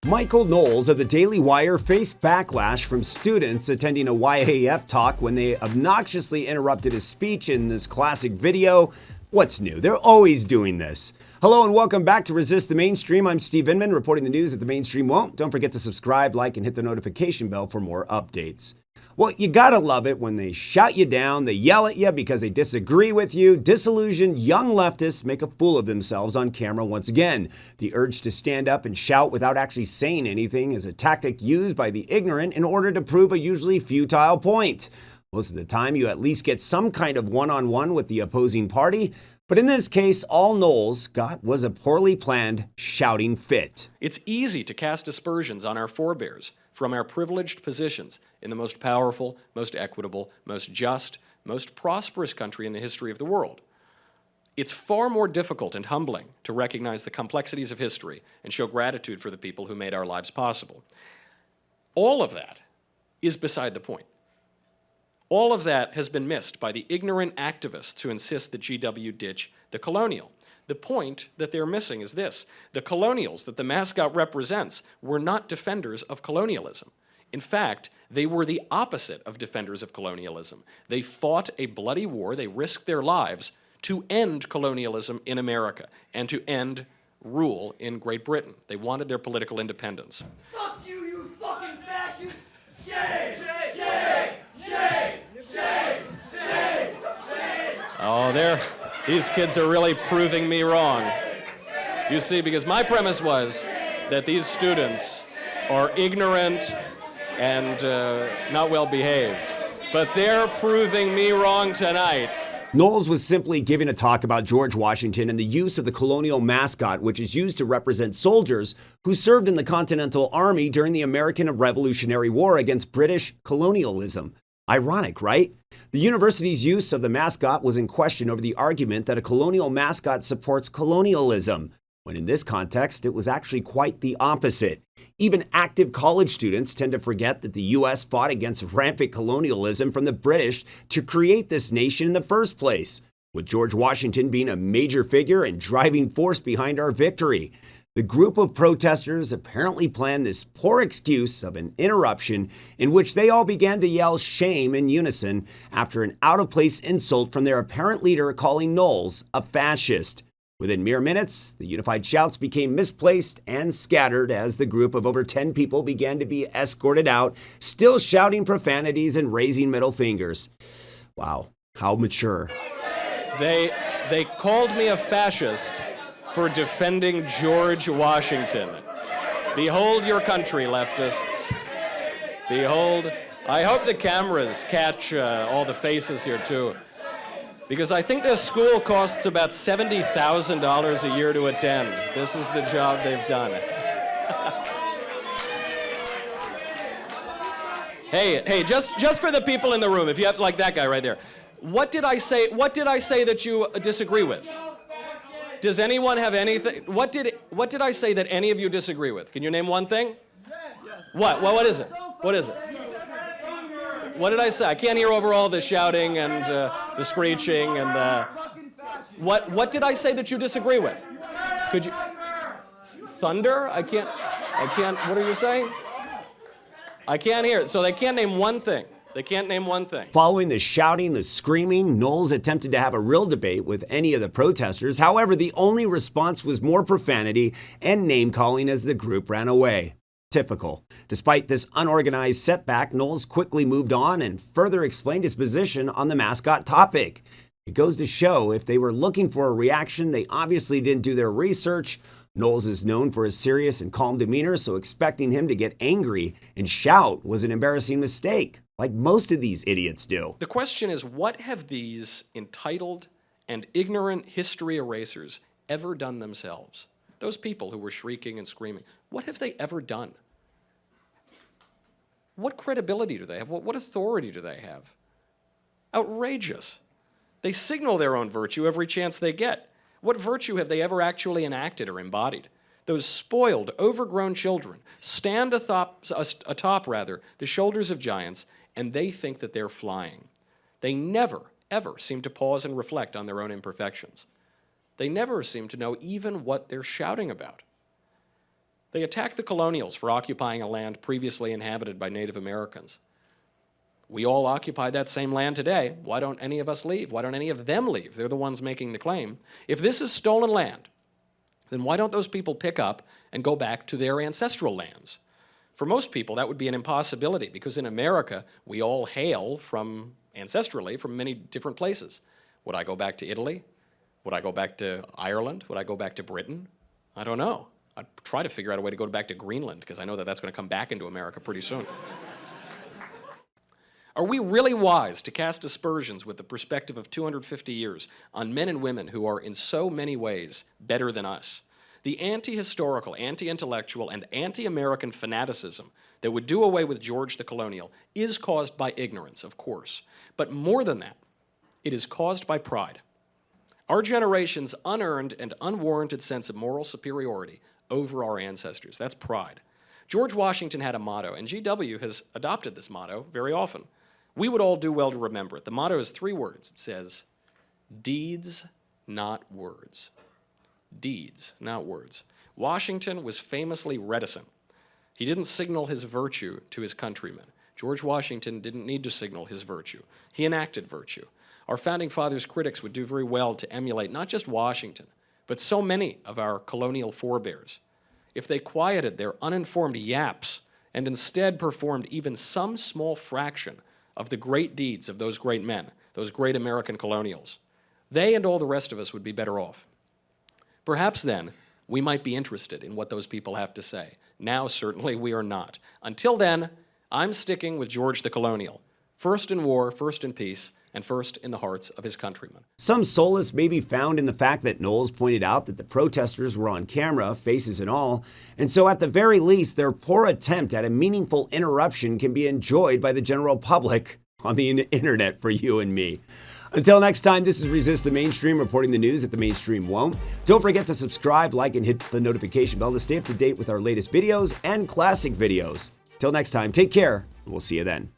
Michael Knowles of the Daily Wire faced backlash from students attending a YAF talk when they obnoxiously interrupted his speech in this classic video. What's new? They're always doing this. Hello and welcome back to Resist the Mainstream. I'm Steve Inman, reporting the news that the mainstream won't. Don't forget to subscribe, like, and hit the notification bell for more updates. Well, you gotta love it when they shout you down, they yell at you because they disagree with you. Disillusioned young leftists make a fool of themselves on camera once again. The urge to stand up and shout without actually saying anything is a tactic used by the ignorant in order to prove a usually futile point. Most of the time, you at least get some kind of one-on-one with the opposing party. But in this case, all Knowles got was a poorly planned shouting fit. It's easy to cast aspersions on our forebears from our privileged positions in the most powerful, most equitable, most just, most prosperous country in the history of the world. It's far more difficult and humbling to recognize the complexities of history and show gratitude for the people who made our lives possible. All of that is beside the point. All of that has been missed by the ignorant activists who insist that GW ditch the colonial. The point that they're missing is this: the colonials that the mascot represents were not defenders of colonialism. In fact, they were the opposite of defenders of colonialism. They fought a bloody war, they risked their lives to end colonialism in America and to end rule in Great Britain. They wanted their political independence. Fuck you, you fucking fascist! Shame! Shame! Shame! Shame! Shame! Shame! Oh, these kids are really proving me wrong. You see, because my premise was that these students are ignorant and not well behaved. But they're proving me wrong tonight. Knowles was simply giving a talk about George Washington and the use of the colonial mascot, which is used to represent soldiers who served in the Continental Army during the American Revolutionary War against British colonialism. Ironic, right? The university's use of the mascot was in question over the argument that a colonial mascot supports colonialism, when in this context, it was actually quite the opposite. Even active college students tend to forget that the U.S. fought against rampant colonialism from the British to create this nation in the first place, with George Washington being a major figure and driving force behind our victory. The group of protesters apparently planned this poor excuse of an interruption in which they all began to yell shame in unison after an out-of-place insult from their apparent leader calling Knowles a fascist. Within mere minutes, the unified shouts became misplaced and scattered as the group of over 10 people began to be escorted out, still shouting profanities and raising middle fingers. Wow, how mature. They called me a fascist for defending George Washington. Behold your country, leftists. Behold. I hope the cameras catch all the faces here, too. Because I think this school costs about $70,000 a year to attend. This is the job they've done. Hey, just for the people in the room, if you have, like that guy right there, what did I say that you disagree with? Does anyone have anything? What did I say that any of you disagree with? Can you name one thing? What? Well, what is it? What is it? What did I say? I can't hear over all the shouting and the screeching and the... What did I say that you disagree with? Could you... Thunder? I can't... What are you saying? I can't hear it. So they can't name one thing. They can't name one thing. Following the shouting, the screaming, Knowles attempted to have a real debate with any of the protesters. However, the only response was more profanity and name-calling as the group ran away. Typical. Despite this unorganized setback, Knowles quickly moved on and further explained his position on the mascot topic. It goes to show if they were looking for a reaction, they obviously didn't do their research. Knowles is known for his serious and calm demeanor, so expecting him to get angry and shout was an embarrassing mistake, like most of these idiots do. The question is, what have these entitled and ignorant history erasers ever done themselves? Those people who were shrieking and screaming, what have they ever done? What credibility do they have? What authority do they have? Outrageous. They signal their own virtue every chance they get. What virtue have they ever actually enacted or embodied? Those spoiled, overgrown children stand atop the shoulders of giants, and they think that they're flying. They never, ever seem to pause and reflect on their own imperfections. They never seem to know even what they're shouting about. They attacked the colonials for occupying a land previously inhabited by Native Americans. We all occupy that same land today. Why don't any of us leave? Why don't any of them leave? They're the ones making the claim. If this is stolen land, then why don't those people pick up and go back to their ancestral lands? For most people, that would be an impossibility, because in America, we all hail ancestrally from many different places. Would I go back to Italy? Would I go back to Ireland? Would I go back to Britain? I don't know. I'd try to figure out a way to go back to Greenland, because I know that that's going to come back into America pretty soon. Are we really wise to cast aspersions with the perspective of 250 years on men and women who are in so many ways better than us? The anti-historical, anti-intellectual, and anti-American fanaticism that would do away with George the Colonial is caused by ignorance, of course. But more than that, it is caused by pride. Our generation's unearned and unwarranted sense of moral superiority over our ancestors. That's pride. George Washington had a motto, and GW has adopted this motto very often. We would all do well to remember it. The motto is 3 words. It says, deeds, not words. Deeds, not words. Washington was famously reticent. He didn't signal his virtue to his countrymen. George Washington didn't need to signal his virtue. He enacted virtue. Our founding fathers' critics would do very well to emulate not just Washington, but so many of our colonial forebears. If they quieted their uninformed yaps and instead performed even some small fraction of the great deeds of those great men, those great American colonials, they and all the rest of us would be better off. Perhaps then, we might be interested in what those people have to say. Now, certainly, we are not. Until then, I'm sticking with George the Colonial. First in war, first in peace, and first in the hearts of his countrymen. Some solace may be found in the fact that Knowles pointed out that the protesters were on camera, faces and all, and so at the very least, their poor attempt at a meaningful interruption can be enjoyed by the general public on the internet for you and me. Until next time, this is Resist the Mainstream, reporting the news that the mainstream won't. Don't forget to subscribe, like, and hit the notification bell to stay up to date with our latest videos and classic videos. Till next time, take care, and we'll see you then.